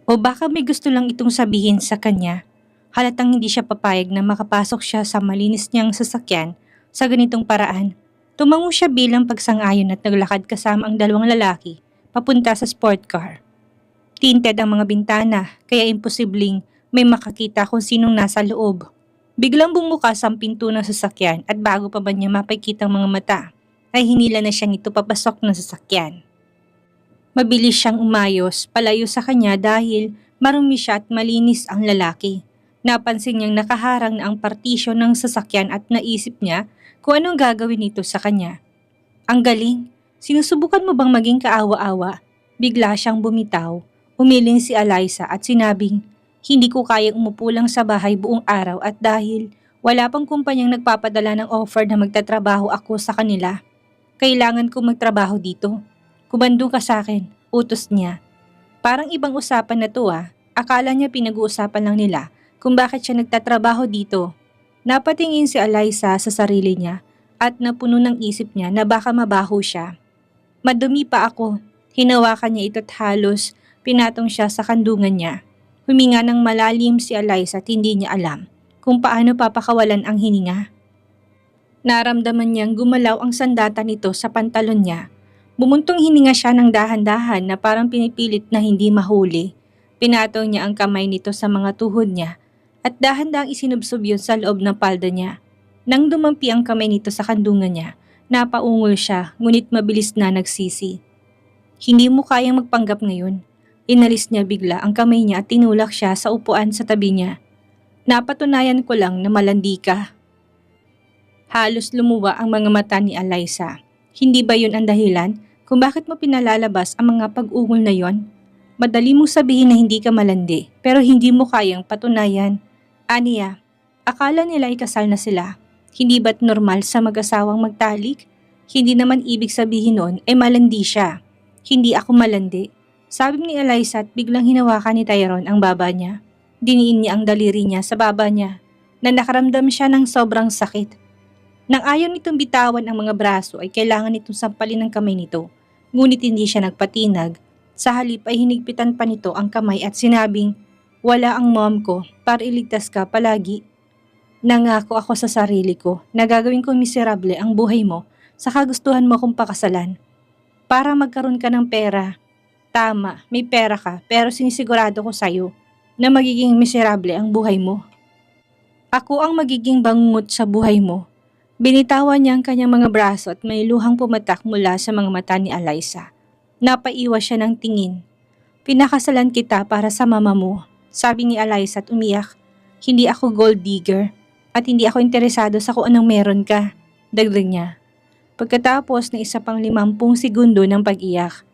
O baka may gusto lang itong sabihin sa kanya. Halatang hindi siya papayag na makapasok siya sa malinis niyang sasakyan sa ganitong paraan. Tumango siya bilang pagsang-ayon at naglakad kasama ang dalawang lalaki papunta sa sport car. Tinted ang mga bintana kaya imposibleng may makakita kung sinong nasa loob. Biglang bumukas ang pinto ng sasakyan at bago pa ba niya mapakita ang mga mata, ay hinila na siyang ito papasok ng sasakyan. Mabilis siyang umayos palayo sa kanya dahil marumi siya at malinis ang lalaki. Napansin niyang nakaharang na ang partisyon ng sasakyan at naisip niya kung anong gagawin nito sa kanya. Ang galing! Sinusubukan mo bang maging kaawa-awa? Bigla siyang bumitaw. Umiling si Eliza at sinabing, hindi ko kayang umupo lang sa bahay buong araw at dahil wala pang kumpanyang nagpapadala ng offer na magtatrabaho ako sa kanila. Kailangan ko magtrabaho dito. Kumando ka sa akin, utos niya. Parang ibang usapan na to ah. Akala niya pinag-uusapan lang nila kung bakit siya nagtatrabaho dito. Napatingin si Eliza sa sarili niya at napuno ng isip niya na baka mabaho siya. Madumi pa ako. Hinawakan niya ito at halos pinatong siya sa kandungan niya. Huminga ng malalim si Eliza at hindi niya alam kung paano papakawalan ang hininga. Naramdaman niyang gumalaw ang sandata nito sa pantalon niya. Bumuntong hininga siya ng dahan-dahan na parang pinipilit na hindi mahuli. Pinatong niya ang kamay nito sa mga tuhod niya at dahan-dahang isinubsob yun sa loob ng palda niya. Nang dumampi ang kamay nito sa kandungan niya, napaungol siya ngunit mabilis na nagsisi. Hindi mo kayang magpanggap ngayon. Inalis niya bigla ang kamay niya at tinulak siya sa upuan sa tabi niya. Napatunayan ko lang na malandi ka. Halos lumuwa ang mga mata ni Eliza. Hindi ba yun ang dahilan kung bakit mo pinalalabas ang mga pag-ungol na yon? Madali mong sabihin na hindi ka malandi pero hindi mo kayang patunayan. Aniya, akala nila ay kasal na sila. Hindi ba't normal sa mag-asawang magtalik? Hindi naman ibig sabihin nun malandi siya. Hindi ako malandi. Sabi ni Eliza at biglang hinawakan ni Tyrone ang baba niya. Diniin niya ang daliri niya sa baba niya na nakaramdam siya ng sobrang sakit. Nang ayaw nitong bitawan ang mga braso ay kailangan nitong sampalin ang kamay nito. Ngunit hindi siya nagpatinag. Sa halip ay hinigpitan pa nito ang kamay at sinabing, wala ang mom ko para iligtas ka palagi. Nangako ako sa sarili ko na gagawin kong miserable ang buhay mo sa kagustuhan mo kong pakasalan. Para magkaroon ka ng pera. Tama, may pera ka pero sinisigurado ko sa'yo na magiging miserable ang buhay mo. Ako ang magiging bangungot sa buhay mo. Binitawan niya ang kanyang mga braso at may luhang pumatak mula sa mga mata ni Eliza. Napaiwas siya ng tingin. Pinakasalan kita para sa mama mo, sabi ni Eliza at umiyak. Hindi ako gold digger at hindi ako interesado sa kung anong meron ka, dagdag niya. Pagkatapos ng isa pang 50 segundo ng pag-iyak,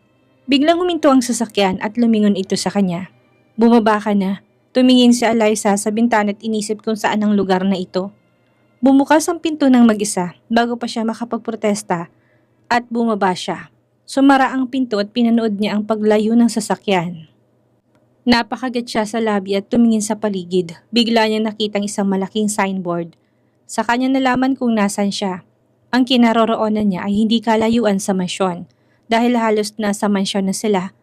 biglang huminto ang sasakyan at lumingon ito sa kanya. Bumaba ka na. Tumingin si Eliza sa bintana at inisip kung saan ang lugar na ito. Bumukas ang pinto ng mag-isa bago pa siya makapagprotesta at bumaba siya. Sumara ang pinto at pinanood niya ang paglayo ng sasakyan. Napakagat siya sa labi at tumingin sa paligid. Bigla niya nakitang isang malaking signboard. Sa kanya nalaman kung nasan siya. Ang kinaroroonan niya ay hindi kalayuan sa mansyon. Dahil halos nasa mansyon na sila.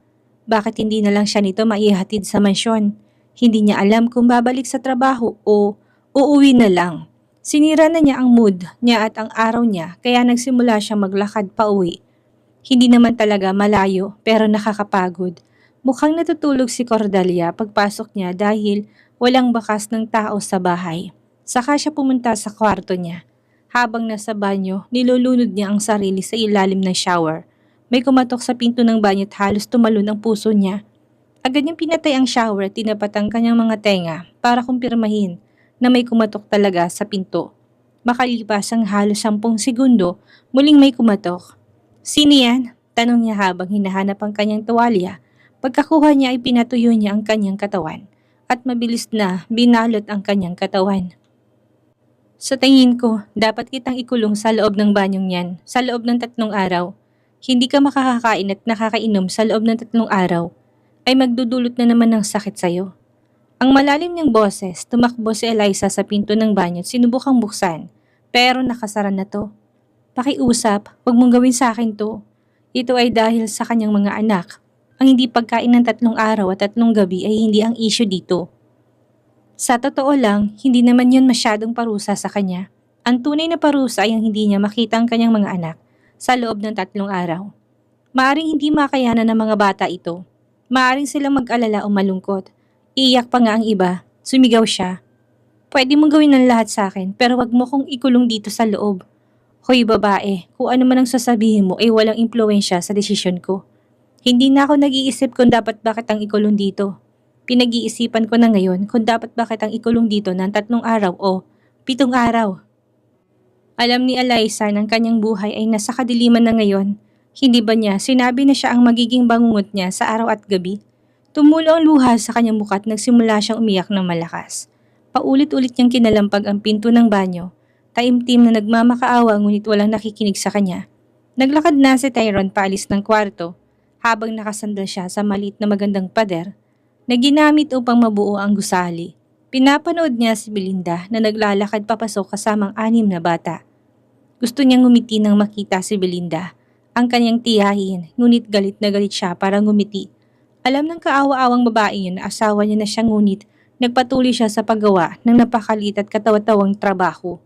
Bakit hindi na lang siya nito maihatid sa mansyon? Hindi niya alam kung babalik sa trabaho o uuwi na lang. Sinira na niya ang mood niya at ang araw niya kaya nagsimula siya maglakad pa uwi. Hindi naman talaga malayo pero nakakapagod. Mukhang natutulog si Cordelia pagpasok niya dahil walang bakas ng tao sa bahay. Saka siya pumunta sa kwarto niya. Habang nasa banyo, nilulunod niya ang sarili sa ilalim ng shower. May kumatok sa pinto ng banyo at halos tumalon ang puso niya. Agad niyang pinatay ang shower at tinapat ang kanyang mga tenga para kumpirmahin na may kumatok talaga sa pinto. Makalipas ang halos 10 segundo, muling may kumatok. Sino yan? Tanong niya habang hinahanap ang kanyang tuwalya. Pagkakuha niya ay pinatuyo niya ang kanyang katawan at mabilis na binalot ang kanyang katawan. Sa tingin ko, dapat kitang ikulong sa loob ng banyong yan sa loob ng 3 araw. Hindi ka makakakain at nakakainom sa loob ng 3 araw ay magdudulot na naman ng sakit sa'yo. Ang malalim niyang boses, tumakbo si Eliza sa pinto ng banyo at sinubukang buksan, pero nakasara na to. Pakiusap, huwag mong gawin sa akin to. Ito ay dahil sa kanyang mga anak. Ang hindi pagkain ng 3 araw at 3 gabi ay hindi ang issue dito. Sa totoo lang, hindi naman yun masyadong parusa sa kanya. Ang tunay na parusa ay ang hindi niya makita ang kanyang mga anak sa loob ng 3 araw. Maaring hindi makayanan ng mga bata ito. Maaring silang mag-alala o malungkot. Iiyak pa nga ang iba. Sumigaw siya. Pwede mong gawin ng lahat sa akin pero wag mo kong ikulong dito sa loob. Hoy babae, kung ano man ang sasabihin mo ay walang impluensya sa desisyon ko. Hindi na ako nag-iisip kung dapat bakit ang ikulong dito. Pinag-iisipan ko na ngayon kung dapat bakit ang ikulong dito ng 3 araw o 7 araw. Alam ni Eliza ng kanyang buhay ay nasa kadiliman na ngayon. Hindi ba niya sinabi na siya ang magiging bangungot niya sa araw at gabi? Tumulo ang luha sa kanyang mukha at nagsimula siyang umiyak ng malakas. Paulit-ulit niyang kinalampag ang pinto ng banyo. Taimtim na nagmamakaawa ngunit walang nakikinig sa kanya. Naglakad na si Tyrone paalis ng kwarto habang nakasandal siya sa maliit na magandang pader na ginamit upang mabuo ang gusali. Pinapanood niya si Belinda na naglalakad papasok kasamang 6 na bata. Gusto niyang ngumiti nang makita si Belinda, ang kanyang tiyahin, ngunit galit na galit siya para ngumiti. Alam ng kaawa-awang babae yun na asawa niya na siya ngunit nagpatuloy siya sa paggawa ng napakalit at katawa-tawang trabaho.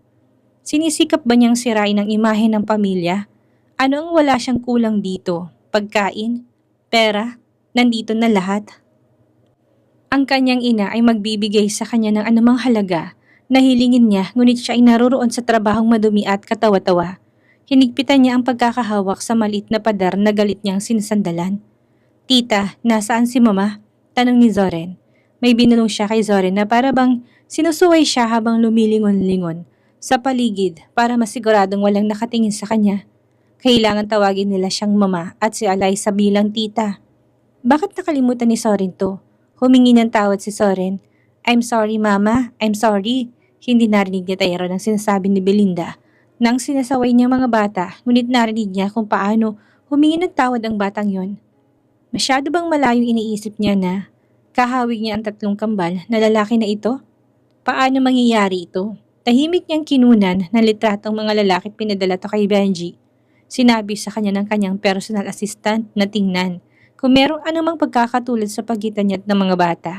Sinisikap ba niyang sirain ang imahe ng pamilya? Ano ang wala siyang kulang dito? Pagkain? Pera? Nandito na lahat? Ang kanyang ina ay magbibigay sa kanya ng anumang halaga na hilingin niya ngunit siya ay naroroon sa trabahong madumi at katawa-tawa. Hinigpitan niya ang pagkakahawak sa maliit na pader na galit niyang sinasandalan. Tita, nasaan si mama? Tanong ni Zoren. May binulong siya kay Zoren na para bang sinusuway siya habang lumilingon-lingon sa paligid para masiguradong walang nakatingin sa kanya. Kailangan tawagin nila siyang mama at si Eliza bilang tita. Bakit nakalimutan ni Zoren to? Humingi ng tawad si Zoren. I'm sorry mama, I'm sorry. Hindi narinig ni Tyrone ang sinasabi ni Belinda nang sinasaway niya mga bata, ngunit narinig niya kung paano humingi ng tawad ang batang yon. Masyado bang malayong iniisip niya na kahawig niya ang 3 kambal na lalaki na ito? Paano mangyayari ito? Tahimik niyang kinunan ng litratong mga lalaki pinadala to kay Benji. Sinabi sa kanya ng kanyang personal assistant na tingnan kung merong anumang pagkakatulad sa pagitan niya at ng mga bata.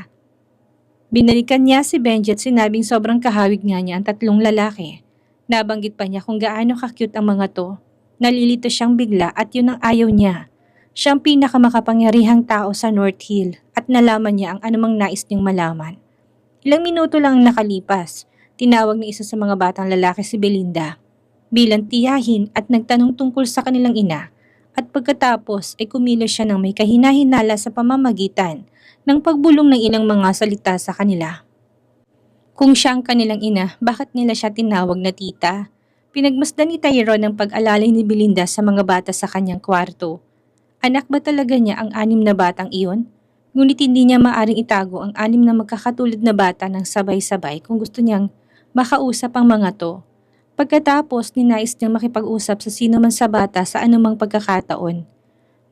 Binalikan niya si Benji at sinabing sobrang kahawig nga niya ang 3 lalaki. Nabanggit pa niya kung gaano ka-cute ang mga to. Nalilito siyang bigla at yun ang ayaw niya. Siyang pinakamakapangyarihang tao sa North Hill at nalaman niya ang anumang nais niyang malaman. Ilang minuto lang nakalipas, tinawag ni isa sa mga batang lalaki si Belinda bilang tiyahin at nagtanong tungkol sa kanilang ina. At pagkatapos ay kumilos siya ng may kahina-hinala sa pamamagitan ng pagbulong ng ilang mga salita sa kanila. Kung siya ang kanilang ina, bakit nila siya tinawag na tita? Pinagmasdan ni Tyrone ang pag-alalay ni Belinda sa mga bata sa kanyang kwarto. Anak ba talaga niya ang 6 na batang iyon? Ngunit hindi niya maaring itago ang 6 na magkakatulad na bata ng sabay-sabay kung gusto niyang makausap ang mga to. Pagkatapos, ninais niyang makipag-usap sa sino man sa bata sa anumang pagkakataon.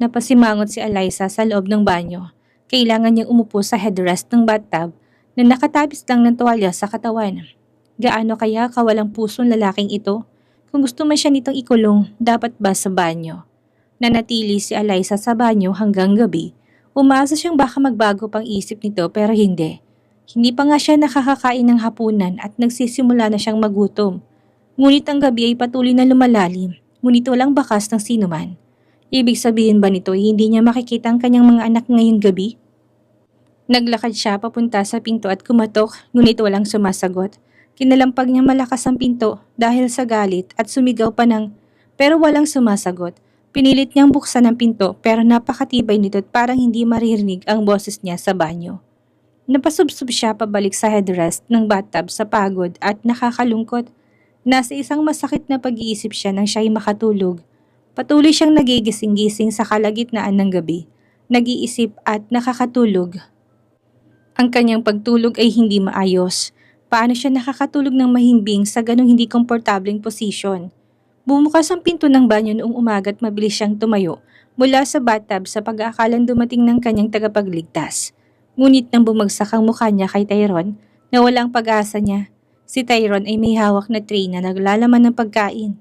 Napasimangot si Eliza sa loob ng banyo. Kailangan niyang umupo sa headrest ng bathtub na nakatabis lang ng tuwalya sa katawan. Gaano kaya kawalang pusong lalaking ito? Kung gusto man siya nitong ikulong, dapat ba sa banyo? Nanatili si Eliza sa banyo hanggang gabi. Umasa siyang baka magbago pang isip nito pero hindi. Hindi pa nga siya nakakakain ng hapunan at nagsisimula na siyang magutom. Ngunit ang gabi ay patuloy na lumalalim, ngunit walang bakas ng sinuman. Ibig sabihin ba nito ay hindi niya makikita ang kanyang mga anak ngayong gabi? Naglakad siya papunta sa pinto at kumatok, ngunit walang sumasagot. Kinalampag niya malakas ang pinto dahil sa galit at sumigaw pa pero walang sumasagot. Pinilit niyang buksan ang pinto pero napakatibay nito at parang hindi maririnig ang boses niya sa banyo. Napasubsob siya pabalik sa headrest ng bathtub sa pagod at nakakalungkot. Nasa isang masakit na pag-iisip siya nang siya'y makatulog. Patuloy siyang nagigising-gising sa kalagitnaan ng gabi, nag-iisip at nakakatulog. Ang kanyang pagtulog ay hindi maayos. Paano siya nakakatulog ng mahimbing sa ganong hindi komportableng posisyon? Bumukas ang pinto ng banyo noong umaga at mabilis siyang tumayo mula sa bathtub sa pag-aakalang dumating ng kanyang tagapagligtas. Ngunit nang bumagsak ang mukha niya kay Tyrone, nawala ang pag-asa niya. Si Tyrone ay may hawak na tray na naglalaman ng pagkain.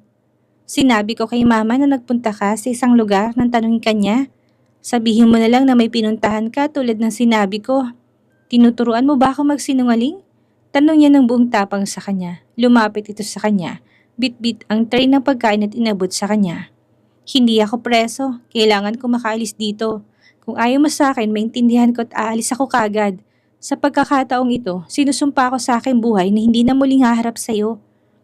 Sinabi ko kay mama na nagpunta ka sa isang lugar nang tanungin kanya. Sabihin mo na lang na may pinuntahan ka tulad ng sinabi ko. Tinuturuan mo ba ako magsinungaling? Tanong niya ng buong tapang sa kanya. Lumapit ito sa kanya. Bit-bit ang tray ng pagkain at inabot sa kanya. Hindi ako preso. Kailangan ko makaalis dito. Kung ayaw mo sa akin, maintindihan ko at aalis ako kagad. Sa pagkakataong ito, sinusumpa ko sa aking buhay na hindi na muling haharap sa iyo.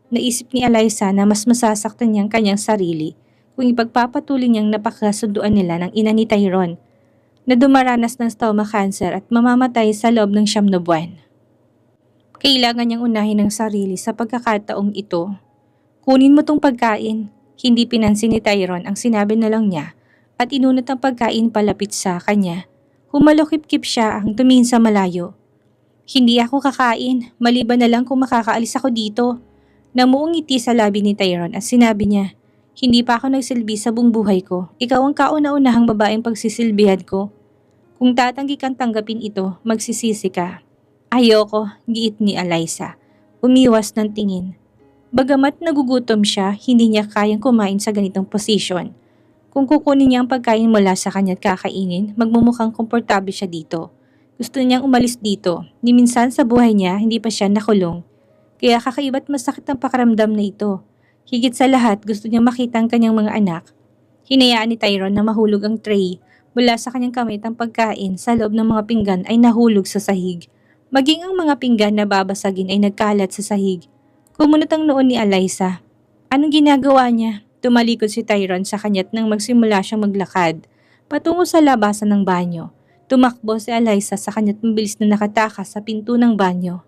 Naisip ni Eliza na mas masasaktan niyang kanyang sarili kung ipagpapatuloy niyang napakasunduan nila ng ina ni Tyrone na dumaranas ng stomach cancer at mamamatay sa loob ng 9 na buwan. Kailangan niyang unahin ang sarili sa pagkakataong ito. Kunin mo tong pagkain. Hindi pinansin ni Tyrone ang sinabi na lang niya at inunat ang pagkain palapit sa kanya. Humalokip-kip siya ang tumingin sa malayo. Hindi ako kakain, maliban na lang kung makakaalis ako dito. Namuong ngiti sa labi ni Tyrone at sinabi niya, hindi pa ako nagsilbi sa buong buhay ko. Ikaw ang kauna-unahang babaeng pagsisilbihan ko. Kung tatanggi kang tanggapin ito, magsisisi ka. Ayoko, giit ni Eliza. Umiwas ng tingin. Bagamat nagugutom siya, hindi niya kayang kumain sa ganitong posisyon. Kung kukunin niya ang pagkain mula sa kanya at kakainin, magmumukhang komportable siya dito. Gusto niyang umalis dito. Ni minsan sa buhay niya, hindi pa siya nakulong. Kaya kakaiba't masakit ang pakaramdam na ito. Higit sa lahat, gusto niya makita ang kanyang mga anak. Hinayaan ni Tyrone na mahulog ang tray. Mula sa kanyang kamay ang pagkain sa loob ng mga pinggan ay nahulog sa sahig. Maging ang mga pinggan na babasagin ay nagkalat sa sahig. Kumunot ang noon ni Eliza. Anong ginagawa niya? Tumalikod si Tyrone sa kanya't nang magsimula siyang maglakad. Patungo sa labasan ng banyo. Tumakbo si Eliza sa kanya't mabilis na nakatakas sa pinto ng banyo.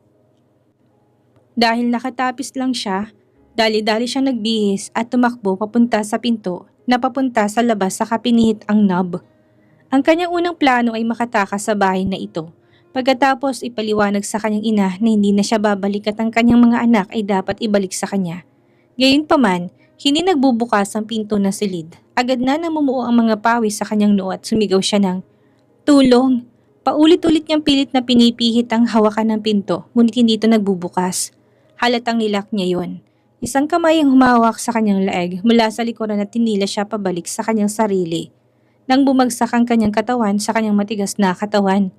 Dahil nakatapis lang siya, dali-dali siyang nagbihis at tumakbo papunta sa pinto na papunta sa labas sa kapinihit ang knob. Ang kanyang unang plano ay makatakas sa bahay na ito. Pagkatapos ipaliwanag sa kanyang ina na hindi na siya babalik at ang kanyang mga anak ay dapat ibalik sa kanya. Gayunpaman, hindi nagbubukas ang pinto na silid. Agad na namumuo ang mga pawis sa kanyang noo at sumigaw siya ng, "Tulong!" Paulit-ulit niyang pilit na pinipihit ang hawakan ng pinto, ngunit hindi ito nagbubukas. Halatang nilak niya yon. Isang kamay ang humawak sa kanyang leeg mula sa likuran at tinila siya pabalik sa kanyang sarili. Nang bumagsak ang kanyang katawan sa kanyang matigas na katawan.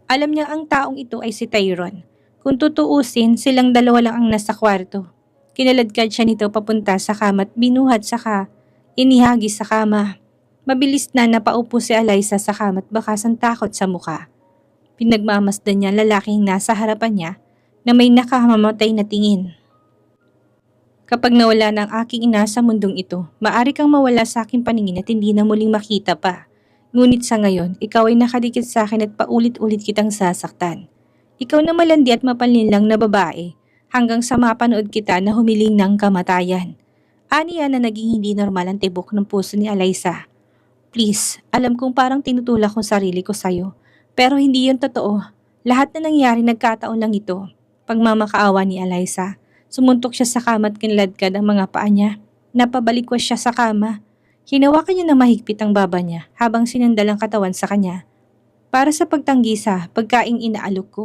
Alam niya ang taong ito ay si Tyrone. Kung tutuusin, silang dalawa lang ang nasa kwarto. Kinaladkad siya nito papunta sa kama at binuhat saka inihagi sa kama. Mabilis na napaupo si Eliza sa kama at bakas ang takot sa muka. Pinagmamasdan niya ang lalaking nasa harapan niya na may nakamamatay na tingin. Kapag nawala na ang aking ina sa mundong ito, maaari kang mawala sa aking paningin at hindi na muling makita pa. Ngunit sa ngayon, ikaw ay nakadikit sa akin at paulit-ulit kitang sasaktan. Ikaw na malandi at mapanlinlang na babae, hanggang sa mapanood kita na humiling ng kamatayan. Aniya na naging hindi normal ang tibok ng puso ni Eliza. Please, alam kong parang tinutulak kong sarili ko sa'yo, pero hindi yun totoo. Lahat na nangyari nagkataon lang ito. Pagmamakaawa ni Eliza. Sumuntok siya sa kama at kinaladkad ang mga paa niya. Napabalikwas siya sa kama. Hinawakan niya na mahigpit ang baba niya habang sinandal ang katawan sa kanya. Para sa pagtanggisa, pagkaing inaalok ko.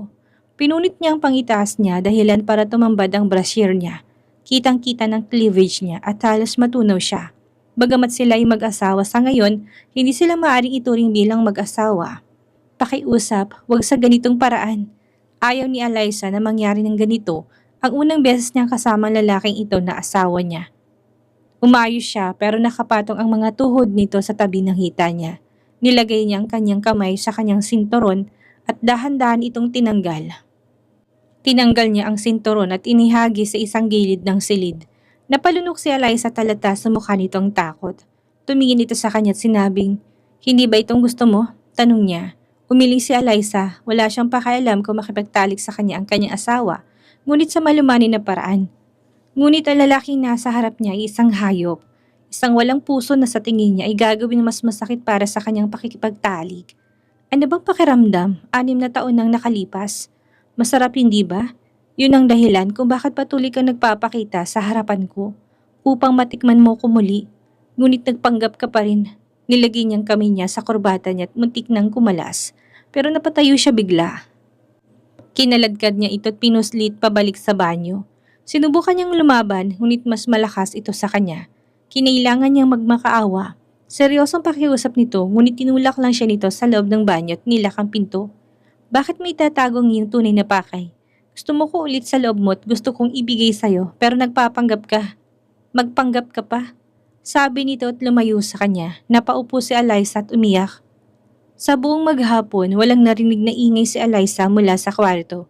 Pinunit niya ang pangitaas niya dahilan para tumambad ang brasier niya. Kitang-kita ng cleavage niya at halos matunaw siya. Bagamat sila ay mag-asawa sa ngayon, hindi sila maaaring ituring bilang mag-asawa. Pakiusap, wag sa ganitong paraan. Ayaw ni Eliza na mangyari ng ganito. Ang unang beses niyang kasama ang lalaking ito na asawa niya. Umayos siya pero nakapatong ang mga tuhod nito sa tabi ng hita niya. Nilagay niya ang kanyang kamay sa kanyang sinturon at dahan-dahan itong tinanggal. Tinanggal niya ang sinturon at inihagi sa isang gilid ng silid. Napalunok si Eliza talata sa mukha nitong takot. Tumingin ito sa kanya at sinabing, "Hindi ba itong gusto mo?" Tanong niya. Umiling si Eliza, wala siyang pakialam kung makipagtalik sa kanya ang kanyang asawa. Ngunit sa malumanay na paraan. Ngunit ang lalaking nasa harap niya ay isang hayop. Isang walang puso na sa tingin niya ay gagawin mas masakit para sa kanyang pakikipagtalik. Ano bang pakiramdam? 6 na taon nang nakalipas. Masarap hindi ba? Yun ang dahilan kung bakit patuloy kang nagpapakita sa harapan ko. Upang matikman mo ko muli. Ngunit nagpanggap ka pa rin. Nilagay niyang kamay niya sa kurbata niya at muntik nang kumalas. Pero napatayo siya bigla. Kinaladkad niya ito at pinuslit pabalik sa banyo. Sinubukan niyang lumaban, ngunit mas malakas ito sa kanya. Kinailangan niyang magmakaawa. Seryosong pakiusap nito, ngunit tinulak lang siya nito sa loob ng banyo at nilak ang pinto. Bakit may tatagong iyong tunay na pakay? Gusto mo ko ulit sa loob mo at gusto kong ibigay sa'yo pero nagpapanggap ka. Magpanggap ka pa. Sabi nito at lumayo sa kanya. Napaupo si Eliza at umiyak. Sa buong maghapon, walang narinig na ingay si Eliza mula sa kwarto.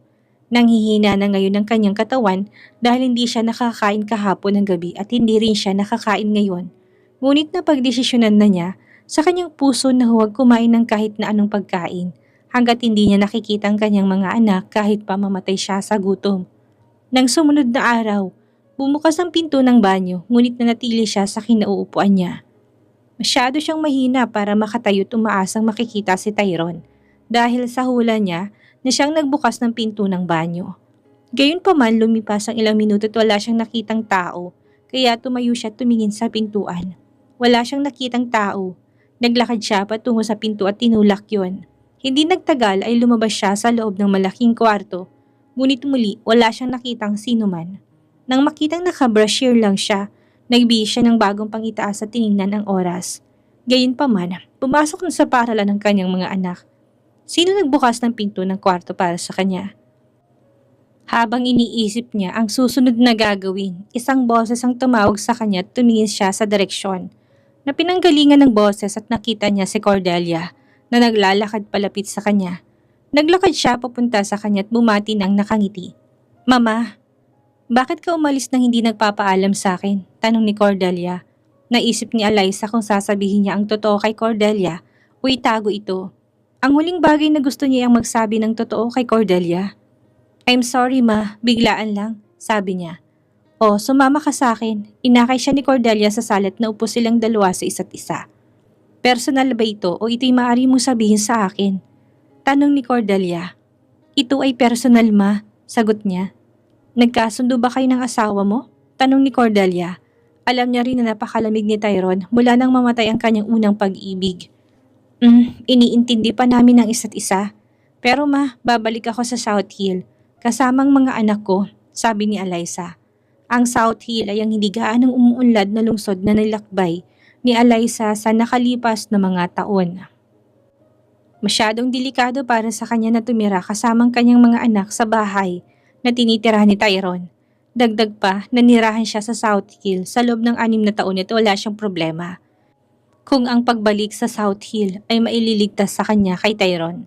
Nanghihina na ngayon ang kanyang katawan dahil hindi siya nakakain kahapon ng gabi at hindi rin siya nakakain ngayon. Ngunit napagdesisyonan na niya sa kanyang puso na huwag kumain ng kahit na anong pagkain hanggat hindi niya nakikita ang kanyang mga anak kahit pa mamatay siya sa gutom. Nang sumunod na araw, bumukas ang pinto ng banyo ngunit nanatili siya sa kinauupuan niya. Masyado siyang mahina para makatayo at umaasang makikita si Tyrone dahil sa hula niya na siyang nagbukas ng pinto ng banyo. Gayunpaman lumipas ang ilang minuto at wala siyang nakitang tao kaya tumayo siya at tumingin sa pintuan. Wala siyang nakitang tao. Naglakad siya patungo sa pinto at tinulak yon. Hindi nagtagal ay lumabas siya sa loob ng malaking kwarto. Ngunit muli wala siyang nakitang sinuman. Nang makitang nakabrush lang siya, nagbihis siya ng bagong pangitaas at tiningnan ang oras. Gayunpaman, pumasok na sa paaralan ng kanyang mga anak. Sino nagbukas ng pinto ng kwarto para sa kanya? Habang iniisip niya ang susunod na gagawin, isang boses ang tumawag sa kanya at tumingin siya sa direksyon. Napinanggalingan ng boses at nakita niya si Cordelia na naglalakad palapit sa kanya. Naglakad siya papunta sa kanya at bumati ng nakangiti. Mama, bakit ka umalis nang hindi nagpapaalam sa akin? Tanong ni Cordelia. Naisip ni Eliza kung sasabihin niya ang totoo kay Cordelia o itago ito. Ang huling bagay na gusto niya ang magsabi ng totoo kay Cordelia. I'm sorry ma, biglaan lang, sabi niya. O, sumama ka sa akin. Inakay siya ni Cordelia sa salat na upo silang dalawa sa isa't isa. Personal ba ito o ito'y maaari mong sabihin sa akin? Tanong ni Cordelia. Ito ay personal ma, sagot niya. Nagkasundo ba kayo ng asawa mo? Tanong ni Cordelia. Alam niya rin na napakalamig ni Tyrone mula nang mamatay ang kanyang unang pag-ibig. Iniintindi pa namin ang isa't isa. Pero ma, babalik ako sa South Hill. Kasamang mga anak ko, sabi ni Eliza. Ang South Hill ay ang hindi gaanong umuunlad na lungsod na nilakbay ni Eliza sa nakalipas na mga taon. Masyadong delikado para sa kanya na tumira kasamang kanyang mga anak sa bahay na tinitirahan ni Tyrone. Dagdag pa, nanirahan siya sa South Hill sa loob ng 6 na taon at wala siyang problema. Kung ang pagbalik sa South Hill ay maililigtas sa kanya kay Tyrone,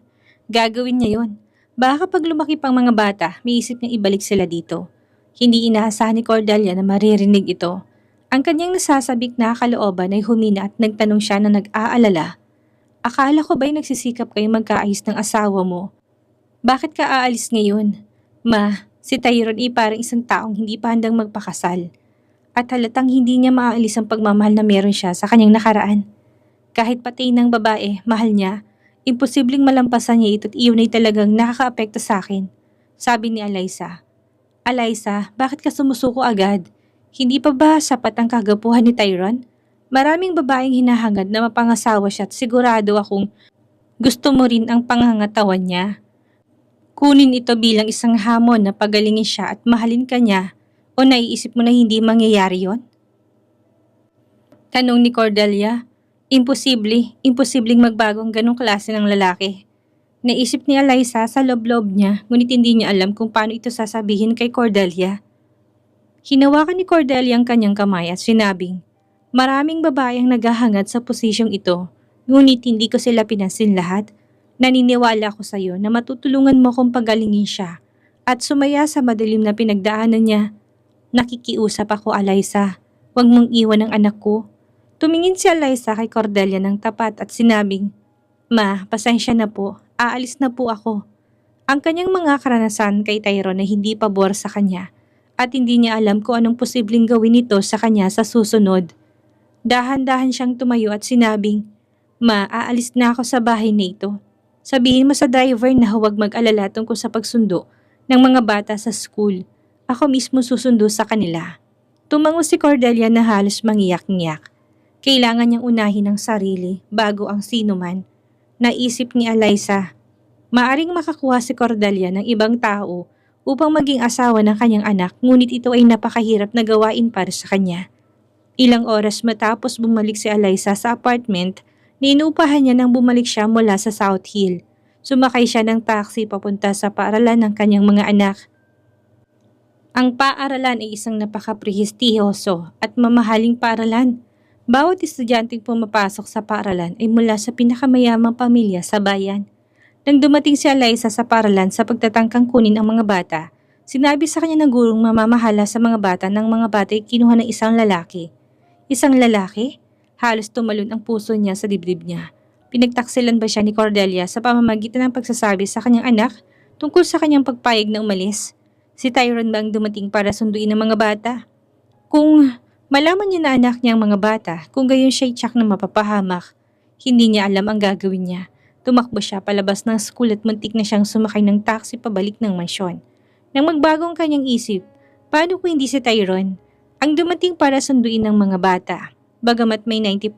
gagawin niya yon. Baka pag lumaki pang mga bata, may isip niyang ibalik sila dito. Hindi inaasahan ni Cordelia na maririnig ito. Ang kanyang nasasabik na kalooban ay humina at nagtanong siya na nag-aalala. Akala ko ba'y nagsisikap kayo magkaayos ng asawa mo? Bakit ka aalis ngayon? Ma, si Tyrone ay parang isang taong hindi pa handang magpakasal. At halatang hindi niya maaalis ang pagmamahal na meron siya sa kanyang nakaraan. Kahit pati ng babae, mahal niya, imposibleng malampasan niya ito at iyon ay talagang nakakaapekto sa akin. Sabi ni Eliza. Eliza, bakit ka sumusuko agad? Hindi pa ba sapat ang kagapuhan ni Tyrone? Maraming babaeng hinahangad na mapangasawa siya at sigurado akong gusto mo rin ang pangangatawan niya. Kunin ito bilang isang hamon na pagalingin siya at mahalin ka niya o naiisip mo na hindi mangyayari yon? Tanong ni Cordelia. Imposibleng magbago ang ganong klase ng lalaki. Naisip ni Eliza sa loob-loob niya ngunit hindi niya alam kung paano ito sasabihin kay Cordelia. Hinawakan ni Cordelia ang kanyang kamay at sinabing, maraming babae ang naghahangad sa posisyong ito ngunit hindi ko sila pinansin lahat. Naniniwala ko sa iyo na matutulungan mo kung pagalingin siya at sumaya sa madilim na pinagdaanan niya. Nakikiusap ako, Eliza. Huwag mong iwan ang anak ko. Tumingin si Eliza kay Cordelia ng tapat at sinabing, Ma, pasensya na po. Aalis na po ako. Ang kanyang mga karanasan kay Tyrone ay hindi pabor sa kanya at hindi niya alam kung anong posibleng gawin nito sa kanya sa susunod. Dahan-dahan siyang tumayo at sinabing, Ma, aalis na ako sa bahay na ito. Sabihin mo sa driver na huwag mag-alala tungkol sa pagsundo ng mga bata sa school. Ako mismo susundo sa kanila. Tumango si Cordelia na halos mangiyak-ngiyak. Kailangan niyang unahin ang sarili bago ang sinuman. Naisip ni Eliza, maaring makakuha si Cordelia ng ibang tao upang maging asawa ng kanyang anak ngunit ito ay napakahirap na gawain para sa kanya. Ilang oras matapos bumalik si Eliza sa apartment, niinupahan niya nang bumalik siya mula sa South Hill. Sumakay siya ng taxi papunta sa paaralan ng kanyang mga anak. Ang paaralan ay isang napaka-prestihiyoso at mamahaling paaralan. Bawat estudyanteng pumapasok sa paaralan ay mula sa pinakamayamang pamilya sa bayan. Nang dumating si Eliza sa paaralan sa pagtatangkang kunin ang mga bata, sinabi sa kanya ng gurong mamamahala sa mga bata ng mga bata ay kinuha ng isang lalaki. Isang lalaki? Halos tumalon ang puso niya sa dibdib niya. Pinagtaksilan ba siya ni Cordelia sa pamamagitan ng pagsasabi sa kanyang anak tungkol sa kanyang pagpayag na umalis? Si Tyrone ba ang dumating para sunduin ang mga bata? Kung malaman niya na anak niya ang mga bata, kung gayon siya'y tsak na mapapahamak, hindi niya alam ang gagawin niya. Tumakbo siya palabas ng school at muntik na siyang sumakay ng taxi pabalik ng mansyon. Nang magbago ang kanyang isip, paano kung hindi si Tyrone ang dumating para sunduin ng mga bata? Bagamat may 90%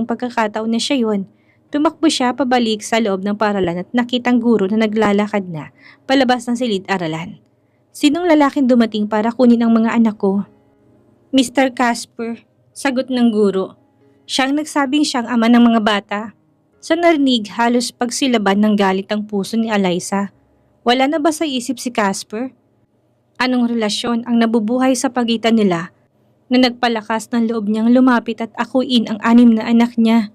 pagkakataon na siya yon, tumakbo siya pabalik sa loob ng paaralan at nakitang guro na naglalakad na palabas ng silid-aralan. Sinong lalaking dumating para kunin ang mga anak ko? Mr. Casper, sagot ng guro. Siyang nagsabing siyang ama ng mga bata. Sa narinig, halos pagsilaban ng galit ang puso ni Eliza. Wala na ba sa isip si Casper? Anong relasyon ang nabubuhay sa pagitan nila na nagpalakas ng loob niyang lumapit at akuin ang 6 na anak niya?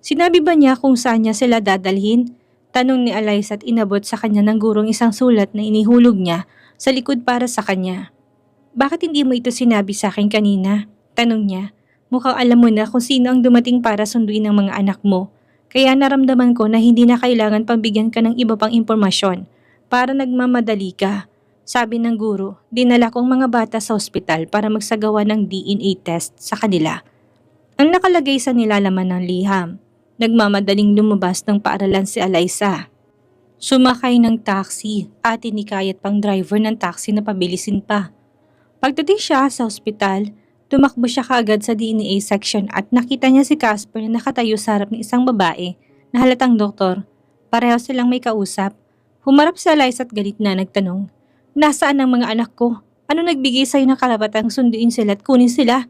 Sinabi ba niya kung saan niya sila dadalhin? Tanong ni Eliza at inabot sa kanya ng gurong isang sulat na inihulog niya sa likod para sa kanya. Bakit hindi mo ito sinabi sa akin kanina? Tanong niya. Mukhang alam mo na kung sino ang dumating para sunduin ang mga anak mo. Kaya naramdaman ko na hindi na kailangan pambigyan ka ng iba pang impormasyon para nagmamadali ka. Sabi ng guro, dinala kong mga bata sa ospital para magsagawa ng DNA test sa kanila. Ang nakalagay sa nilalaman ng liham, nagmamadaling lumabas ng paaralan si Eliza. Sumakay ng taxi at inikayat pang driver ng taxi na pabilisin pa. Pagdating siya sa ospital, tumakbo siya kaagad sa DNA section at nakita niya si Casper na nakatayo sa harap ng isang babae na halatang doktor. Pareho silang may kausap. Humarap si Eliza at galit na nagtanong, "Nasaan ang mga anak ko? Ano nagbigay sa'yo ng karapatang sunduin sila at kunin sila?"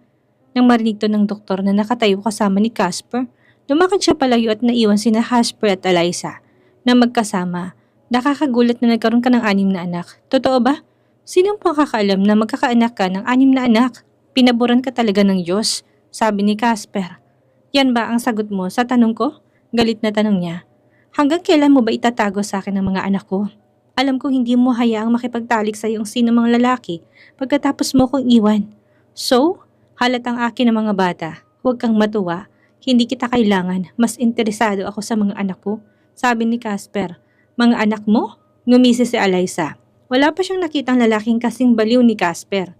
Nang marinig to ng doktor na nakatayo kasama ni Casper, lumakad siya palayo at naiwan sina Casper at Eliza na magkasama. Nakakagulat na nagkaroon ka ng 6 na anak. Totoo ba? Sinong makakaalam na magkakaanak ka ng 6 na anak? Pinaboran ka talaga ng Diyos, sabi ni Casper. Yan ba ang sagot mo sa tanong ko? Galit na tanong niya. Hanggang kailan mo ba itatago sa akin ang mga anak ko? Alam kong hindi mo hayaang makipagtalik sa iyong sino mang lalaki pagkatapos mo kong iwan. So, halatang akin ang mga bata. Huwag kang matuwa. Hindi kita kailangan. Mas interesado ako sa mga anak ko, sabi ni Casper. Mga anak mo? Ngumisi si Eliza. Wala pa siyang nakitang lalaking kasing baliw ni Casper.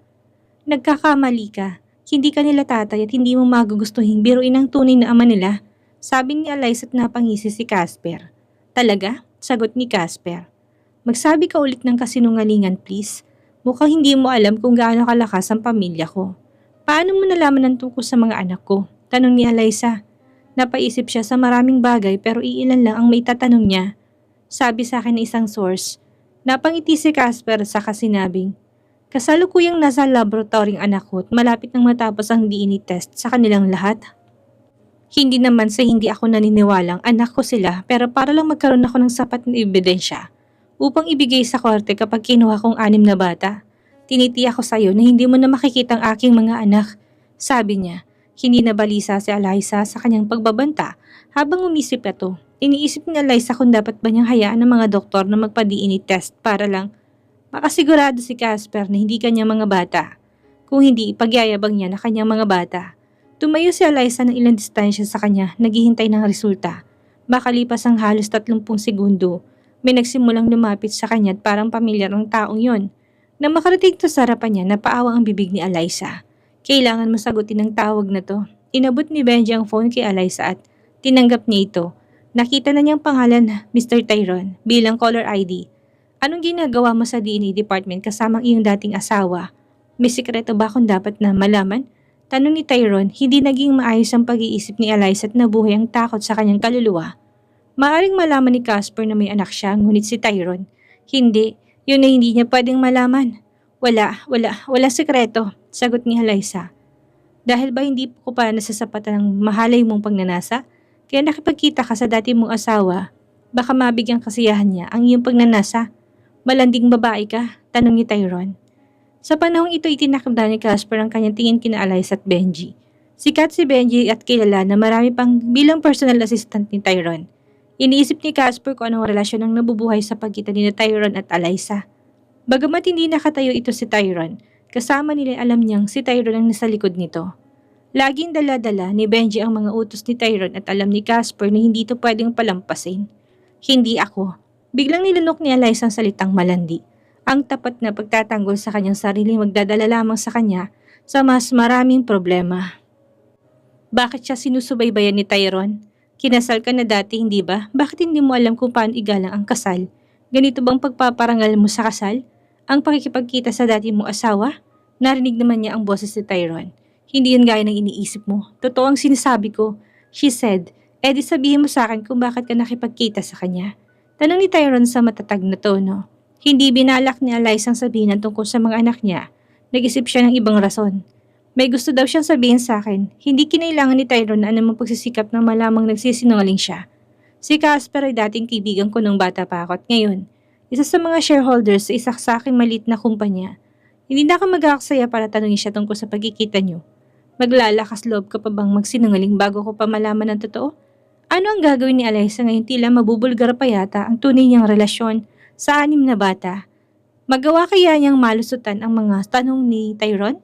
Nagkakamali ka. Hindi ka nila tatay at hindi mo magugustuhin biruin ang tunay na ama nila, sabi ni Eliza at napangisi si Casper. Talaga? Sagot ni Casper. Magsabi ka ulit ng kasinungalingan please. Mukhang hindi mo alam kung gaano kalakas ang pamilya ko. Paano mo nalaman ang tungkol sa mga anak ko? Tanong ni Eliza. Napaisip siya sa maraming bagay pero iilan lang ang may tatanong niya. Sabi sa akin ng isang source. Napangiti si Casper sa kasinabing, kasalukuyang nasa laboratoryong anak ko at malapit nang matapos ang DNA test sa kanilang lahat. Hindi naman sa hindi ako naniniwalang anak ko sila pero para lang magkaroon ako ng sapat na ebidensya upang ibigay sa korte kapag kinuha kong 6 na bata. Tinitiyak ko sa iyo na hindi mo na makikita ang aking mga anak, sabi niya. Hindi nabalisa si Eliza sa kanyang pagbabanta habang umisip ito. Iniisip ni Eliza kung dapat ba niyang hayaan ng mga doktor na magpa-DNA test para lang makasigurado si Casper na hindi kanyang mga bata. Kung hindi, ipagyayabang niya na kanyang mga bata. Tumayo si Eliza ng ilang distansya sa kanya, naghihintay ng resulta. Makalipas ang halos 30 segundo, may nagsimulang lumapit sa kanya at parang pamilyar ang taong yon. Nang makarating to sa harapan niya, napaawang ang bibig ni Eliza. Kailangan mo sagutin ang tawag na to. Inabot ni Benji ang phone kay Eliza at tinanggap niya ito. Nakita na niyang pangalan, Mr. Tyrone, bilang caller ID. Anong ginagawa mo sa DNA department kasama ang iyong dating asawa? May sikreto ba kung dapat na malaman? Tanong ni Tyrone, hindi naging maayos ang pag-iisip ni Eliza at nabuhay ang takot sa kanyang kaluluwa. Maaring malaman ni Casper na may anak siya, ngunit si Tyrone, hindi, yun na hindi niya pwedeng malaman. Wala sikreto, sagot ni Eliza. Dahil ba hindi ko pa nasasapatan ng mahalay mong pagnanasa? Kaya nakipagkita ka sa dati mong asawa, baka mabigyan kasiyahan niya ang iyong pagnanasa. Malanding babae ka, tanong ni Tyrone. Sa panahong ito itinakda ni Casper ang kanyang tingin kina Eliza at Benji. Sikat si Benji at kilala na marami pang bilang personal assistant ni Tyrone. Iniisip ni Casper kung anong relasyon ang nabubuhay sa pagitan ni Tyrone at Eliza. Bagamat hindi nakatayo ito si Tyrone, kasama nila alam niyang si Tyrone ang nasa likod nito. Laging dala-dala ni Benji ang mga utos ni Tyrone at alam ni Casper na hindi ito pwedeng palampasin. Hindi ako. Biglang nilunok ni Eliza ang salitang malandi. Ang tapat na pagtatanggol sa kanyang sarili magdadala lamang sa kanya sa mas maraming problema. Bakit siya sinusubaybayan ni Tyrone? Kinasal ka na dati, hindi ba? Bakit hindi mo alam kung paano igalang ang kasal? Ganito bang pagpaparangal mo sa kasal? Ang pakikipagkita sa dati mong asawa? Narinig naman niya ang boses ni Tyrone. Hindi yun gaya ng iniisip mo. Totoo ang sinasabi ko. She said, di sabihin mo sa akin kung bakit ka nakipagkita sa kanya. Tanong ni Tyrone sa matatag na tono. Hindi binalak ni Eliza ang sabihin tungkol sa mga anak niya. Nag-isip siya ng ibang rason. May gusto daw siyang sabihin sa akin. Hindi kinailangan ni Tyrone na anumang pagsisikap na malamang nagsisinungaling siya. Si Casper ay dating kaibigan ko nung bata pa ako at ngayon, isa sa mga shareholders sa isa sa aking maliit na kumpanya. Hindi na ako mag-aaksaya para tanungin siya tungkol sa pagkikita niyo. Maglalakas loob ka pa bang magsinungaling bago ko pa malaman ang totoo? Ano ang gagawin ni Eliza ngayon tila mabubulgar pa yata ang tunay niyang relasyon sa 6 na bata? Magawa kaya niyang malusutan ang mga tanong ni Tyrone?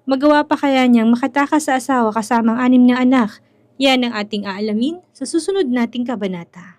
Magawa pa kaya niyang makatakas sa asawa kasama ang 6 na anak? Yan ang ating aalamin sa susunod nating kabanata.